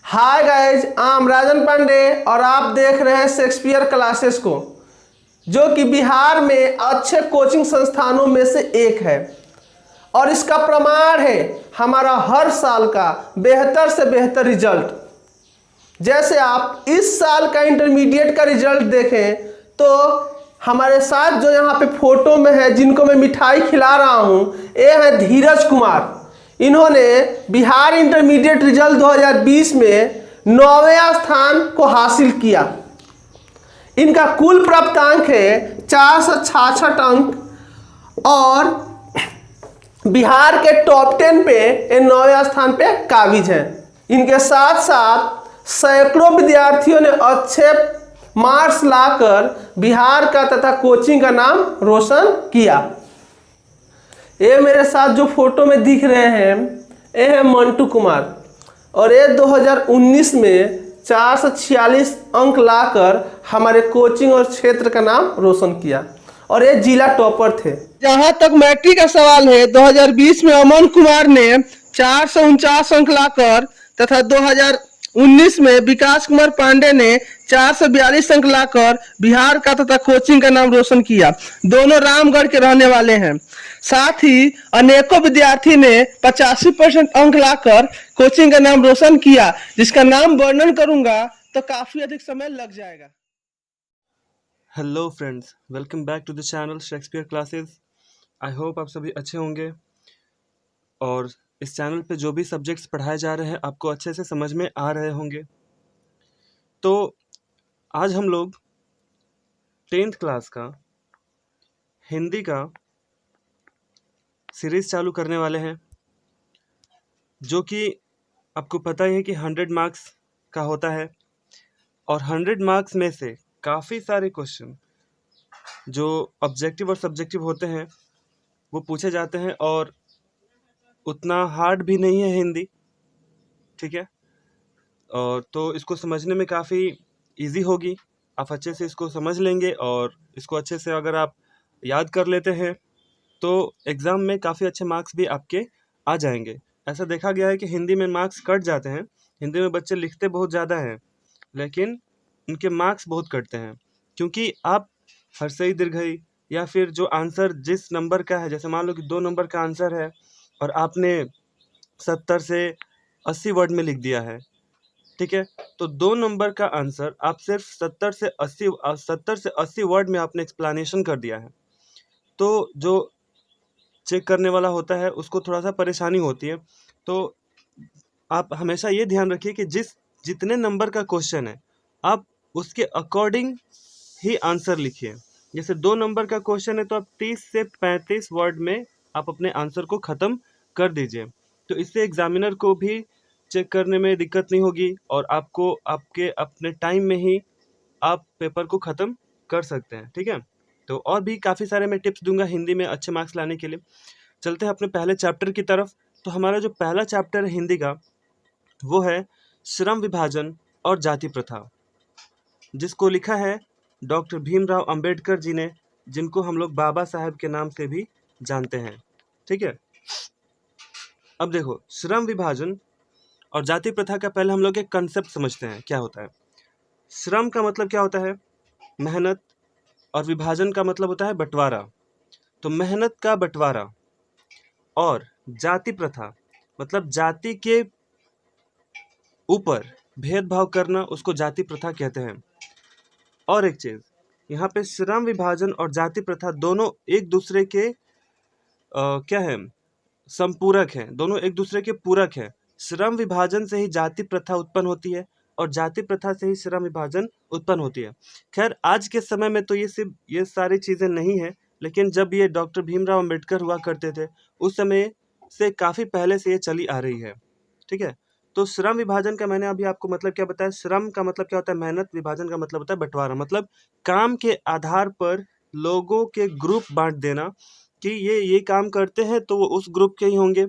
Hi guys, I am राजन पांडे और आप देख रहे हैं शेक्सपियर क्लासेस को, जो कि बिहार में अच्छे कोचिंग संस्थानों में से एक है। और इसका प्रमाण है हमारा हर साल का बेहतर से बेहतर रिजल्ट। जैसे आप इस साल का इंटरमीडिएट का रिजल्ट देखें तो हमारे साथ जो यहाँ पे फोटो में है, जिनको मैं मिठाई खिला रहा हूँ, ये है धीरज कुमार। इन्होंने बिहार इंटरमीडिएट रिजल्ट 2020 में 9वें स्थान को हासिल किया। इनका कुल प्राप्तांक है 466 अंक और बिहार के टॉप 10 पे ये 9वें स्थान पे काबिज हैं। इनके साथ साथ सैकड़ों विद्यार्थियों ने अच्छे मार्क्स लाकर बिहार का तथा कोचिंग का नाम रोशन किया। ये मेरे साथ जो फोटो में दिख रहे हैं, ये है मंटू कुमार और ये 2019 में 446 अंक लाकर हमारे कोचिंग और क्षेत्र का नाम रोशन किया और ये जिला टॉपर थे। जहां तक मैट्रिक का सवाल है, 2020 में अमन कुमार ने 449 अंक लाकर तथा 2019 में विकास कुमार पांडे ने 442 अंक लाकर बिहार का तथा कोचिंग का नाम रोशन किया। दोनों रामगढ़ के रहने वाले हैं। साथ ही अनेकों विद्यार्थी ने 85% अंक लाकर कोचिंग का नाम रोशन किया, जिसका नाम वर्णन करूंगा तो काफी अधिक समय लग जाएगा। Hello friends, welcome back to the channel Shakespeare classes. I hope आप सभी अच्छे होंगे और इस चैनल पे जो भी सब्जेक्ट्स पढ़ाए जा रहे हैं आपको अच्छे से समझ में आ रहे होंगे। तो आज हम लोग 10th क्लास का हिंदी का सीरीज़ चालू करने वाले हैं, जो कि आपको पता ही है कि 100 मार्क्स का होता है और 100 मार्क्स में से काफ़ी सारे क्वेश्चन जो ऑब्जेक्टिव और सब्जेक्टिव होते हैं वो पूछे जाते हैं और उतना हार्ड भी नहीं है हिंदी, ठीक है। और तो इसको समझने में काफ़ी इजी होगी, आप अच्छे से इसको समझ लेंगे और इसको अच्छे से अगर आप याद कर लेते हैं तो एग्ज़ाम में काफ़ी अच्छे मार्क्स भी आपके आ जाएंगे। ऐसा देखा गया है कि हिंदी में मार्क्स कट जाते हैं, हिंदी में बच्चे लिखते बहुत ज़्यादा हैं लेकिन उनके मार्क्स बहुत कटते हैं, क्योंकि आप हर्षई दीर्घई या फिर जो आंसर जिस नंबर का है, जैसे मान लो कि 2 नंबर का आंसर है और आपने 70 से 80 वर्ड में लिख दिया है, ठीक है। तो 2 नंबर का आंसर आप सिर्फ 70 से 80 वर्ड में आपने एक्सप्लेनेशन कर दिया है, तो जो चेक करने वाला होता है उसको थोड़ा सा परेशानी होती है। तो आप हमेशा ये ध्यान रखिए कि जितने नंबर का क्वेश्चन है आप उसके अकॉर्डिंग ही आंसर लिखिए। जैसे 2 नंबर का क्वेश्चन है तो आप 30 से 35 वर्ड में आप अपने आंसर को ख़त्म कर दीजिए, तो इससे एग्जामिनर को भी चेक करने में दिक्कत नहीं होगी और आपको आपके अपने टाइम में ही आप पेपर को ख़त्म कर सकते हैं, ठीक है। तो और भी काफ़ी सारे मैं टिप्स दूंगा हिंदी में अच्छे मार्क्स लाने के लिए। चलते हैं अपने पहले चैप्टर की तरफ। तो हमारा जो पहला चैप्टर है हिंदी का वो है श्रम विभाजन और जाति प्रथा, जिसको लिखा है डॉक्टर भीमराव अंबेडकर जी ने, जिनको हम लोग बाबा साहब के नाम से भी जानते हैं, ठीक है। अब देखो, श्रम विभाजन और जाति प्रथा का पहले हम लोग एक कंसेप्ट समझते हैं क्या होता है। श्रम का मतलब क्या होता है? मेहनत। और विभाजन का मतलब होता है बंटवारा। तो मेहनत का बंटवारा। और जाति प्रथा मतलब जाति के ऊपर भेदभाव करना, उसको जाति प्रथा कहते हैं। और एक चीज़, यहाँ पे श्रम विभाजन और जाति प्रथा दोनों एक दूसरे के क्या है, संपूरक हैं, दोनों एक दूसरे के पूरक हैं। श्रम विभाजन से ही जाति प्रथा उत्पन्न होती है और जाति प्रथा से ही श्रम विभाजन उत्पन्न होती है। खैर आज के समय में तो ये सारी चीज़ें नहीं है, लेकिन जब ये डॉक्टर भीमराव अंबेडकर हुआ करते थे उस समय से काफ़ी पहले से ये चली आ रही है, ठीक है। तो श्रम विभाजन का मैंने अभी आपको मतलब क्या बताया। श्रम का मतलब क्या होता है? मेहनत। विभाजन का मतलब होता है बंटवारा, मतलब काम के आधार पर लोगों के ग्रुप बांट देना कि ये काम करते हैं तो वो उस ग्रुप के ही होंगे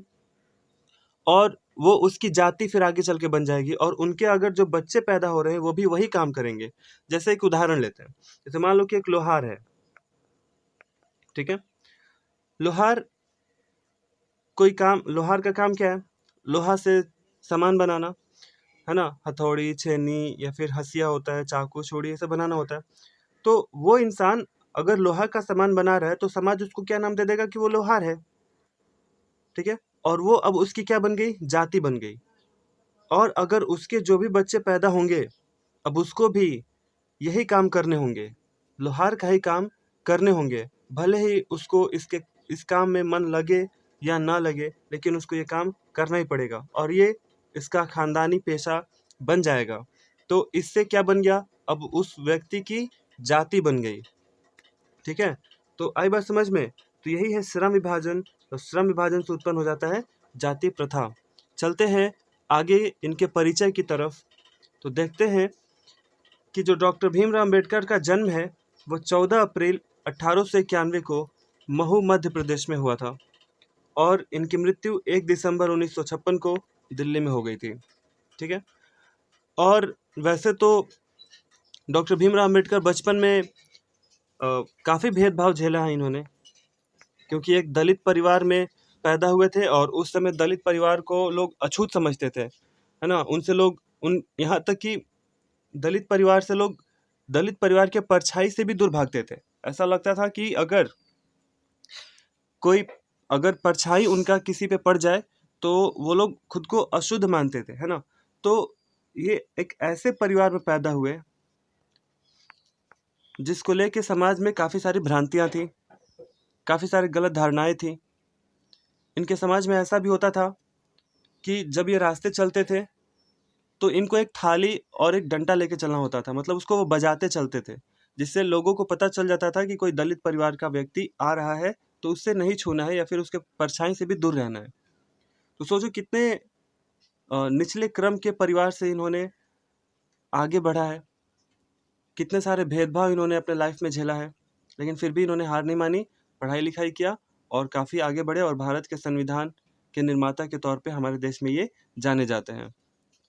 और वो उसकी जाति फिर आगे चल के बन जाएगी और उनके अगर जो बच्चे पैदा हो रहे हैं वो भी वही काम करेंगे। जैसे एक उदाहरण लेते हैं, जैसे मान लो कि एक लोहार है, ठीक है। लोहार लोहार का काम क्या है? लोहा से सामान बनाना। है ना, हथौड़ी, छेनी या फिर हंसिया होता है, चाकू, छुरी, ये सब बनाना होता है। तो वो इंसान अगर लोहा का सामान बना रहा है तो समाज उसको क्या नाम दे देगा कि वो लोहार है, ठीक है। और वो अब उसकी क्या बन गई, जाति बन गई। और अगर उसके जो भी बच्चे पैदा होंगे अब उसको भी यही काम करने होंगे, लोहार का ही काम करने होंगे, भले ही उसको इस काम में मन लगे या ना लगे, लेकिन उसको ये काम करना ही पड़ेगा और ये इसका खानदानी पेशा बन जाएगा। तो इससे क्या बन गया, अब उस व्यक्ति की जाति बन गई, ठीक है। तो आई बात समझ में, तो यही है श्रम विभाजन। तो श्रम विभाजन से उत्पन्न हो जाता है जाति प्रथा। चलते हैं आगे इनके परिचय की तरफ। तो देखते हैं कि जो डॉक्टर भीमराव अंबेडकर का जन्म है वो 14 अप्रैल 1891 को महू मध्य प्रदेश में हुआ था और इनकी मृत्यु 1 दिसंबर 1956 को दिल्ली में हो गई थी, ठीक है। और वैसे तो डॉक्टर भीमराव अंबेडकर बचपन में काफ़ी भेदभाव झेला है इन्होंने, क्योंकि एक दलित परिवार में पैदा हुए थे और उस समय दलित परिवार को लोग अछूत समझते थे, है ना। उनसे लोग यहाँ तक कि दलित परिवार से लोग दलित परिवार के परछाई से भी दूर भागते थे। ऐसा लगता था कि अगर परछाई उनका किसी पे पड़ जाए तो वो लोग खुद को अशुद्ध मानते थे, है ना। तो ये एक ऐसे परिवार में पैदा हुए जिसको लेके समाज में काफ़ी सारी भ्रांतियाँ थी, काफ़ी सारी गलत धारणाएं थी। इनके समाज में ऐसा भी होता था कि जब ये रास्ते चलते थे तो इनको एक थाली और एक डंडा लेके चलना होता था, मतलब उसको वो बजाते चलते थे, जिससे लोगों को पता चल जाता था कि कोई दलित परिवार का व्यक्ति आ रहा है तो उससे नहीं छूना है या फिर उसके परछाई से भी दूर रहना है। तो सोचो कितने निचले क्रम के परिवार से इन्होंने आगे बढ़ा है, कितने सारे भेदभाव इन्होंने अपने लाइफ में झेला है, लेकिन फिर भी इन्होंने हार नहीं मानी, पढ़ाई लिखाई किया और काफ़ी आगे बढ़े और भारत के संविधान के निर्माता के तौर पे हमारे देश में ये जाने जाते हैं,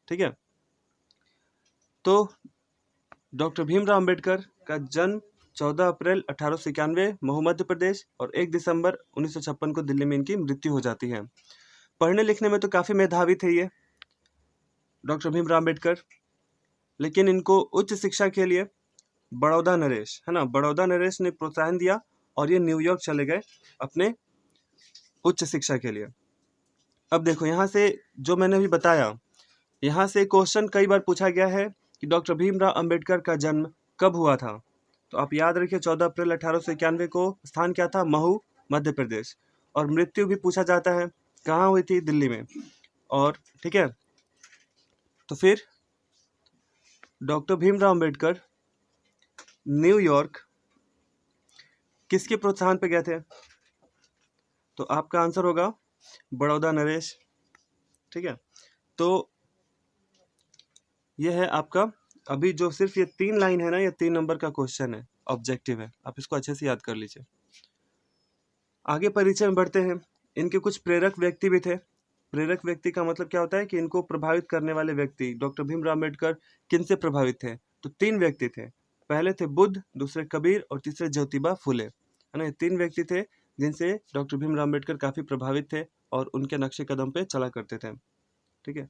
ठीक है। तो डॉक्टर भीमराव अंबेडकर का जन्म 14 अप्रैल 1891 महू मध्य प्रदेश और 1 दिसंबर 1956 को दिल्ली में इनकी मृत्यु हो जाती है। पढ़ने लिखने में तो काफ़ी मेधावी थे ये डॉक्टर भीमराव अंबेडकर, लेकिन इनको उच्च शिक्षा के लिए बड़ौदा नरेश, है ना, बड़ौदा नरेश ने प्रोत्साहन दिया और ये न्यूयॉर्क चले गए अपने उच्च शिक्षा के लिए। अब देखो यहाँ से जो मैंने अभी बताया, यहाँ से क्वेश्चन कई बार पूछा गया है कि डॉक्टर भीमराव अंबेडकर का जन्म कब हुआ था। तो आप याद रखिए 14 अप्रैल 1891 को, स्थान क्या था, महू मध्य प्रदेश, और मृत्यु भी पूछा जाता है कहाँ हुई थी, दिल्ली में। और ठीक है, तो फिर डॉक्टर भीमराव अंबेडकर न्यूयॉर्क किसके प्रोत्साहन पे गए थे, तो आपका आंसर होगा बड़ौदा नरेश, ठीक है। तो यह है आपका अभी जो सिर्फ ये 3 लाइन है ना, ये 3 नंबर का क्वेश्चन है, ऑब्जेक्टिव है, आप इसको अच्छे से याद कर लीजिए। आगे परिचय में बढ़ते हैं। इनके कुछ प्रेरक व्यक्ति भी थे। प्रेरक व्यक्ति का मतलब क्या होता है कि इनको प्रभावित करने वाले व्यक्ति। डॉक्टर भीमराव अंबेडकर किन से प्रभावित थे, तो 3 व्यक्ति थे। पहले थे बुद्ध, दूसरे कबीर और तीसरे ज्योतिबा फुले, है ना। ये 3 व्यक्ति थे जिनसे डॉक्टर भीमराव अंबेडकर काफ़ी प्रभावित थे और उनके नक्शे कदम पे चला करते थे, ठीक है।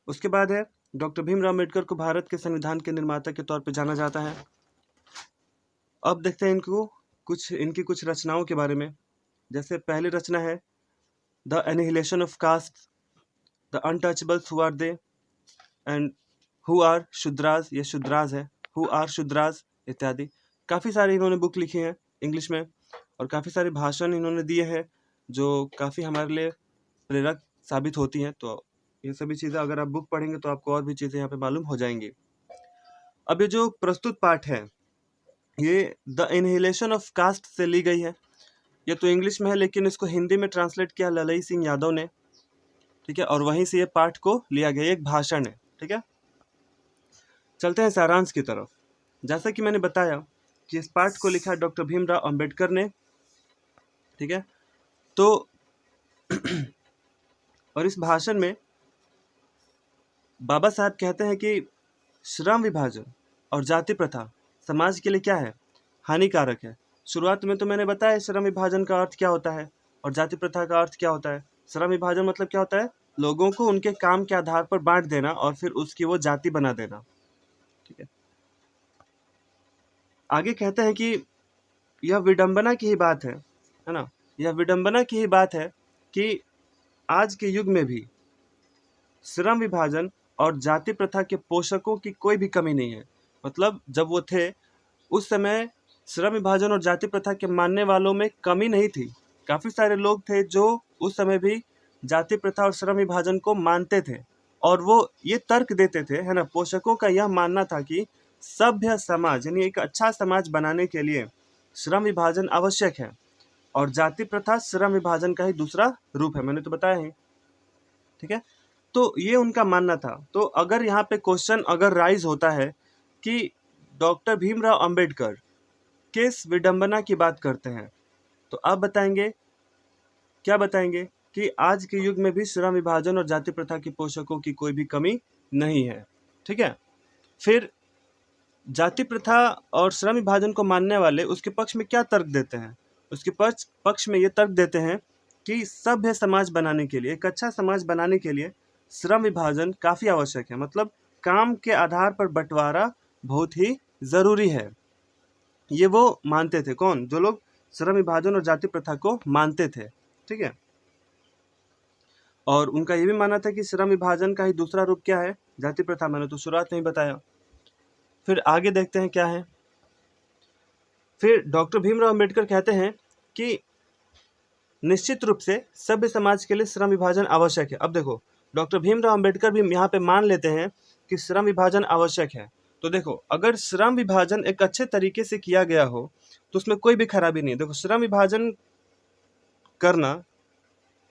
उसके बाद है डॉक्टर भीमराव अंबेडकर को भारत के संविधान के निर्माता के तौर पे जाना जाता है। अब देखते हैं इनकी कुछ रचनाओं के बारे में। जैसे पहली रचना है the annihilation of caste, the untouchables who are they and who are Shudras, ये शूद्राज है, हु आर शूद्राज इत्यादि। काफ़ी सारी इन्होंने बुक लिखी हैं इंग्लिश में और काफ़ी सारे भाषण इन्होंने दिए हैं जो काफ़ी हमारे लिए प्रेरक साबित होती हैं। तो ये सभी चीज़ें अगर आप बुक पढ़ेंगे तो आपको और भी चीज़ें यहाँ पे मालूम हो जाएंगी। अब ये जो प्रस्तुत पाठ है ये द इनहिलेशन ऑफ कास्ट से ली गई है। ये तो इंग्लिश में है लेकिन इसको हिंदी में ट्रांसलेट किया ललई सिंह यादव ने, ठीक है, और वहीं से ये पाठ को लिया गया, एक भाषण है, ठीक है। चलते हैं सारांश की तरफ। जैसा कि मैंने बताया कि इस पाठ को लिखा डॉक्टर भीमराव अंबेडकर ने, ठीक है। तो और इस भाषण में बाबा साहब कहते हैं कि श्रम विभाजन और जाति प्रथा समाज के लिए क्या है, हानिकारक है। शुरुआत में तो मैंने बताया श्रम विभाजन का अर्थ क्या होता है और जाति प्रथा का अर्थ क्या होता है। श्रम विभाजन मतलब क्या होता है, लोगों को उनके काम के आधार पर बांट देना और फिर उसकी वो जाति बना देना। ठीक है, आगे कहते हैं कि यह विडंबना की ही बात है ना, यह विडंबना की ही बात है कि आज के युग में भी श्रम विभाजन और जाति प्रथा के पोषकों की कोई भी कमी नहीं है। मतलब जब वो थे उस समय श्रम विभाजन और जाति प्रथा के मानने वालों में कमी नहीं थी। काफी सारे लोग थे जो उस समय भी जाति प्रथा और श्रम विभाजन को मानते थे और वो ये तर्क देते थे, है ना, पोषकों का यह मानना था कि सभ्य समाज यानी एक अच्छा समाज बनाने के लिए श्रम विभाजन आवश्यक है और जाति प्रथा श्रम विभाजन का ही दूसरा रूप है, मैंने तो बताया ही। ठीक है, तो ये उनका मानना था। तो अगर यहाँ पे क्वेश्चन अगर राइज होता है कि डॉक्टर भीमराव अंबेडकर किस विडंबना की बात करते हैं, तो आप बताएंगे, क्या बताएंगे कि आज के युग में भी श्रम विभाजन और जाति प्रथा के पोषकों की कोई भी कमी नहीं है। ठीक है, फिर जाति प्रथा और श्रम विभाजन को मानने वाले उसके पक्ष में क्या तर्क देते हैं? उसके पक्ष में ये तर्क देते हैं कि सभ्य समाज बनाने के लिए, एक अच्छा समाज बनाने के लिए श्रम विभाजन काफी आवश्यक है। मतलब काम के आधार पर बंटवारा बहुत ही जरूरी है। ये वो मानते थे, कौन? जो लोग श्रम विभाजन और जाति प्रथा को मानते थे। ठीक है, और उनका ये भी मानना था कि श्रम विभाजन का ही दूसरा रूप क्या है? जाति प्रथा। मैंने तो शुरुआत में ही बताया। फिर आगे देखते हैं क्या है। फिर डॉक्टर भीमराव अंबेडकर कहते हैं कि निश्चित रूप से सभ्य समाज के लिए श्रम विभाजन आवश्यक है। अब देखो, डॉक्टर भीमराव अंबेडकर भी यहाँ पे मान लेते हैं कि श्रम विभाजन आवश्यक है। तो देखो, अगर श्रम विभाजन एक अच्छे तरीके से किया गया हो तो उसमें कोई भी खराबी नहीं है। देखो, श्रम विभाजन करना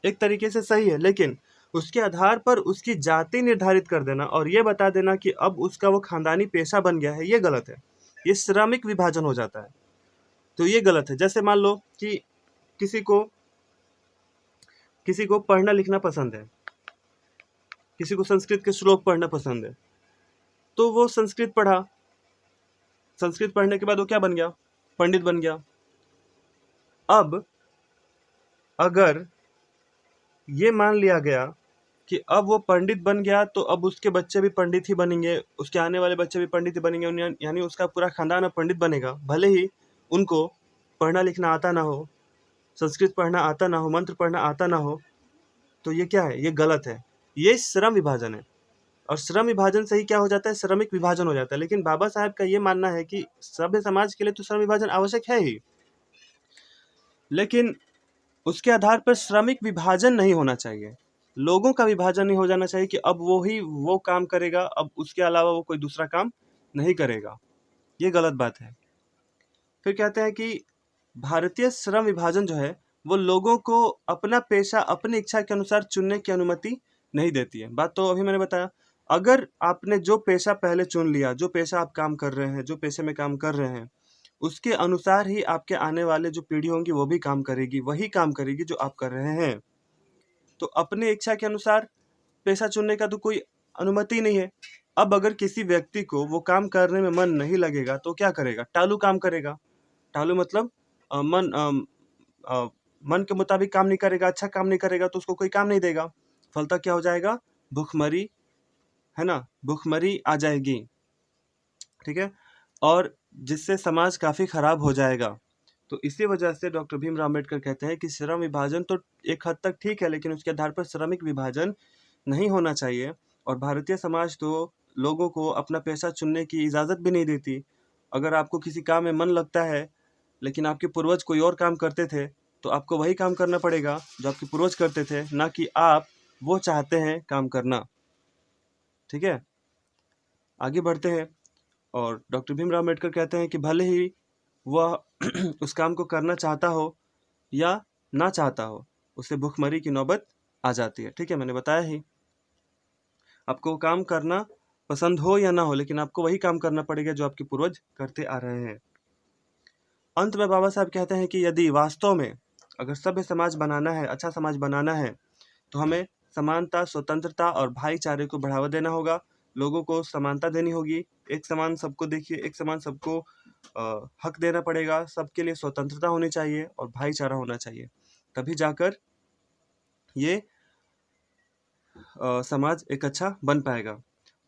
एक तरीके से सही है, लेकिन उसके आधार पर उसकी जाति निर्धारित कर देना और ये बता देना कि अब उसका वो खानदानी पेशा बन गया है, ये गलत है। ये श्रमिक विभाजन हो जाता है, तो ये गलत है। जैसे मान लो कि किसी को पढ़ना लिखना पसंद है, किसी को संस्कृत के श्लोक पढ़ना पसंद है, तो वो संस्कृत पढ़ा। संस्कृत पढ़ने के बाद वो क्या बन गया? पंडित बन गया। अब अगर ये मान लिया गया कि अब वो पंडित बन गया तो अब उसके बच्चे भी पंडित ही बनेंगे, उसके आने वाले बच्चे भी पंडित ही बनेंगे, यानी उसका पूरा खानदान अब पंडित बनेगा, भले ही उनको पढ़ना लिखना आता ना हो, संस्कृत पढ़ना आता ना हो, मंत्र पढ़ना आता ना हो। तो ये क्या है? ये गलत है। ये श्रम विभाजन है और श्रम विभाजन से ही क्या हो जाता है? श्रमिक विभाजन हो जाता है। लेकिन बाबा साहब का ये मानना है कि सभ्य समाज के लिए तो श्रम विभाजन आवश्यक है ही, लेकिन उसके आधार पर श्रमिक विभाजन नहीं होना चाहिए। लोगों का विभाजन नहीं हो जाना चाहिए कि अब वो ही वो काम करेगा, अब उसके अलावा वो कोई दूसरा काम नहीं करेगा। ये गलत बात है। फिर कहते हैं कि भारतीय श्रम विभाजन जो है वो लोगों को अपना पेशा अपनी इच्छा के अनुसार चुनने की अनुमति नहीं देती है। बात तो अभी मैंने बताया, अगर आपने जो पेशा पहले चुन लिया, जो पेशा आप काम कर रहे हैं, जो पेशे में काम कर रहे हैं, उसके अनुसार ही आपके आने वाले जो पीढ़ी होंगी वो भी काम करेगी, वही काम करेगी जो आप कर रहे हैं। तो अपने इच्छा के अनुसार पेशा चुनने का तो कोई अनुमति नहीं है। अब अगर किसी व्यक्ति को वो काम करने में मन नहीं लगेगा तो क्या करेगा? टालू काम करेगा। टालू मतलब मन के मुताबिक काम नहीं करेगा, अच्छा काम नहीं करेगा तो उसको कोई काम नहीं देगा। फलतः क्या हो जाएगा? भुखमरी, है ना, भुखमरी आ जाएगी। ठीक है, और जिससे समाज काफी खराब हो जाएगा। तो इसी वजह से डॉक्टर भीमराव अम्बेडकर कहते हैं कि श्रम विभाजन तो एक हद तक ठीक है, लेकिन उसके आधार पर श्रमिक विभाजन नहीं होना चाहिए। और भारतीय समाज तो लोगों को अपना पेशा चुनने की इजाज़त भी नहीं देती। अगर आपको किसी काम में मन लगता है लेकिन आपके पूर्वज कोई और काम करते थे तो आपको वही काम करना पड़ेगा जो आपके पूर्वज करते थे, ना कि आप वो चाहते हैं काम करना। ठीक है, आगे बढ़ते हैं। और डॉक्टर भीमराव अम्बेडकर कहते हैं कि भले ही वह उस काम को करना चाहता हो या ना चाहता हो, उसे भुखमरी की नौबत आ जाती है। ठीक है, मैंने बताया ही, आपको काम करना पसंद हो या ना हो, लेकिन आपको वही काम करना पड़ेगा जो आपके पूर्वज करते आ रहे हैं। अंत में बाबा साहब कहते हैं कि यदि वास्तव में अगर सभ्य समाज बनाना है, अच्छा समाज बनाना है, तो हमें समानता, स्वतंत्रता और भाईचारे को बढ़ावा देना होगा। लोगों को समानता देनी होगी, एक समान सबको देखिए, एक समान सबको हक देना पड़ेगा, सबके लिए स्वतंत्रता होनी चाहिए और भाईचारा होना चाहिए। तभी जाकर ये समाज एक अच्छा बन पाएगा।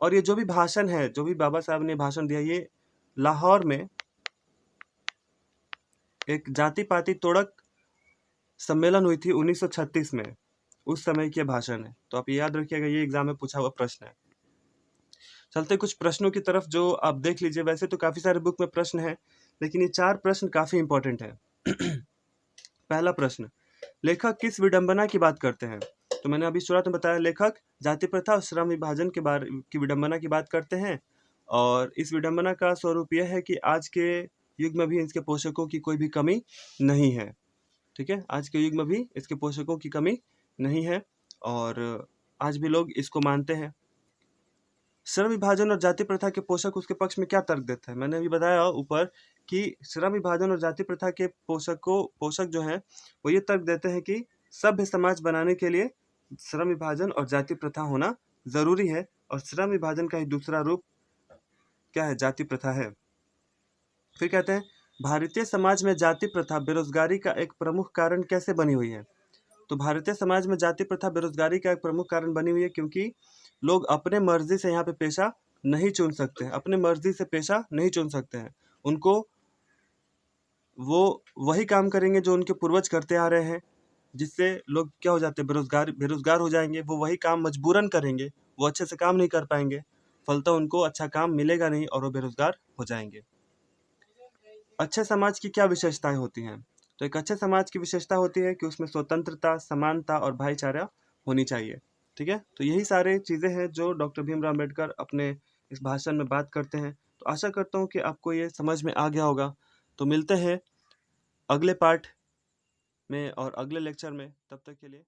और ये जो भी भाषण है, जो भी बाबा साहब ने भाषण दिया, ये लाहौर में एक जाति पाति तोड़क सम्मेलन हुई थी 1936 में, उस समय की भाषण है। तो आप ये याद रखिएगा, ये एग्जाम में पूछा हुआ प्रश्न है। चलते कुछ प्रश्नों की तरफ जो आप देख लीजिए। वैसे तो काफ़ी सारे बुक में प्रश्न है, लेकिन ये 4 प्रश्न काफ़ी इंपॉर्टेंट है। पहला प्रश्न, लेखक किस विडंबना की बात करते हैं? तो मैंने अभी शुरुआत में बताया, लेखक जाति प्रथा और श्रम विभाजन के बारे की विडंबना की बात करते हैं। और इस विडंबना का स्वरूप यह है कि आज के युग में भी इसके पोषकों की कोई भी कमी नहीं है। ठीक है, आज के युग में भी इसके पोषकों की कमी नहीं है और आज भी लोग इसको मानते हैं। श्रम विभाजन और जाति प्रथा के पोषक उसके पक्ष में क्या तर्क देते हैं? मैंने अभी बताया ऊपर कि श्रम विभाजन और जाति प्रथा के पोषक जो हैं वो ये तर्क देते हैं कि सभ्य समाज बनाने के लिए श्रम विभाजन और जाति प्रथा होना जरूरी है, और श्रम विभाजन का ही दूसरा रूप क्या है? जाति प्रथा है। फिर कहते हैं, भारतीय समाज में जाति प्रथा बेरोजगारी का एक प्रमुख कारण कैसे बनी हुई है? तो भारतीय समाज में जाति प्रथा बेरोजगारी का एक प्रमुख कारण बनी हुई है क्योंकि लोग अपने मर्जी से यहाँ पे पेशा नहीं चुन सकते हैं, अपने मर्जी से पेशा नहीं चुन सकते हैं। उनको वो वही काम करेंगे जो उनके पूर्वज करते आ रहे हैं, जिससे लोग क्या हो जाते हैं? बेरोजगार हो जाएंगे। वो वही काम मजबूरन करेंगे, वो अच्छे से काम नहीं कर पाएंगे, फलतः उनको अच्छा काम मिलेगा नहीं और वो बेरोजगार हो जाएंगे। अच्छे समाज की क्या विशेषताएं होती हैं? तो एक अच्छे समाज की विशेषता होती है कि उसमें स्वतंत्रता, समानता और भाईचारा होनी चाहिए। ठीक है, तो यही सारे चीज़ें हैं जो डॉक्टर भीमराव अम्बेडकर अपने इस भाषण में बात करते हैं। तो आशा करता हूँ कि आपको ये समझ में आ गया होगा। तो मिलते हैं अगले पार्ट में और अगले लेक्चर में, तब तक के लिए।